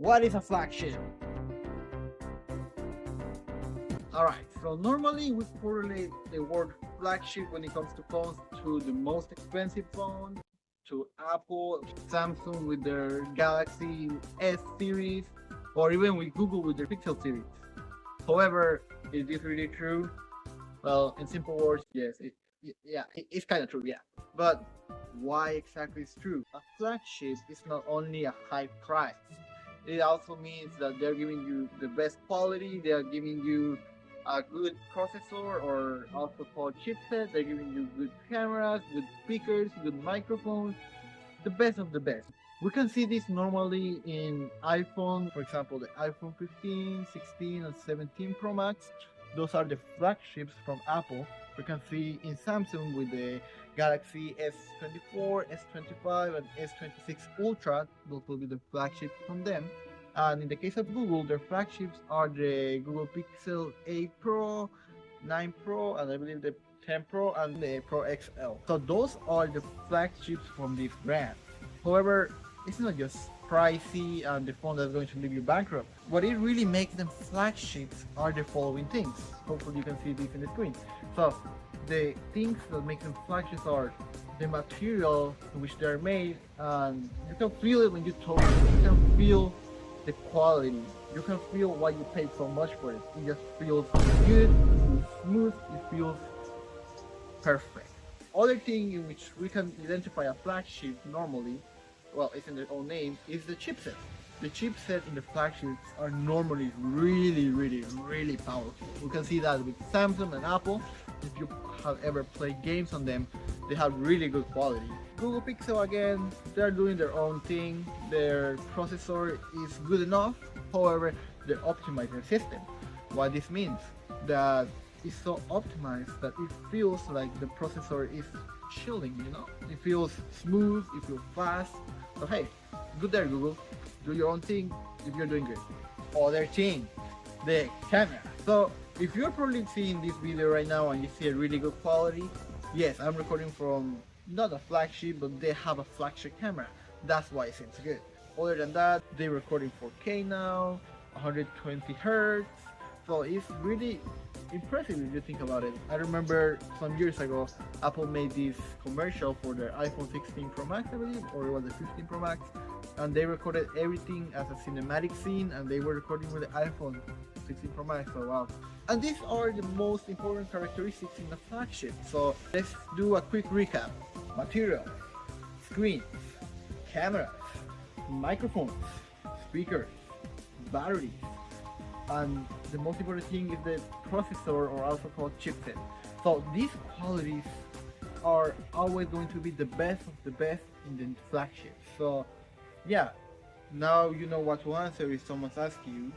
What is a flagship? Alright, so normally we correlate the word flagship when it comes to phones to the most expensive phone, to Apple, Samsung with their Galaxy S series, or even with Google with their Pixel series. However, is this really true? Well, in simple words, yes, it's kind of true, yeah. But why exactly is true? A flagship is not only a high price, it also means that they're giving you the best quality, they are giving you a good processor or also called chipset, they're giving you good cameras, good speakers, good microphones, the best of the best. We can see this normally in iPhone, for example, the iPhone 15, 16, and 17 Pro Max. Those are the flagships from Apple. We can see in Samsung with the Galaxy S24, S25, and S26 Ultra. Those will be the flagships from them. And in the case of Google, their flagships are the Google Pixel 8 Pro, 9 Pro, and I believe the 10 Pro and the Pro XL. So those are the flagships from this brand. However, it's not just pricey and the phone that's going to leave you bankrupt. What it really makes them flagships are the following things. Hopefully you can see this in the screen. So the things that make them flagships are the material in which they're made, and you can feel it when you touch it. You can feel the quality. You can feel why you paid so much for it. It just feels good, it feels smooth, it feels perfect. Other thing in which we can identify a flagship normally, well, it's in their own name, is the chipset. The chipset in the flagships are normally really powerful. We can see that with Samsung and Apple. If you have ever played games on them, they have really good quality. Google Pixel, again, they're doing their own thing. Their processor is good enough, however, they optimize their system. What this means, that it's so optimized that it feels like the processor is chilling, you know? It feels smooth, it feels fast. So hey, good there Google, do your own thing if you're doing good. Other thing, the camera. So if you're probably seeing this video right now and you see a really good quality, yes, I'm recording from not a flagship, but they have a flagship camera. That's why it seems good. Other than that, they're recording 4K now, 120 Hertz. So it's really impressive if you think about it. I remember some years ago, Apple made this commercial for their iPhone 16 Pro Max, I believe, or it was the 15 Pro Max, and they recorded everything as a cinematic scene, and they were recording with the iPhone 16 Pro Max. So wow. And these are the most important characteristics in the flagship. So let's do a quick recap. Materials, screens, cameras, microphones, speakers, batteries, and the most important thing is the processor, or also called chipset. So these qualities are always going to be the best of the best in the flagship. So yeah, now you know what to answer if someone asks you,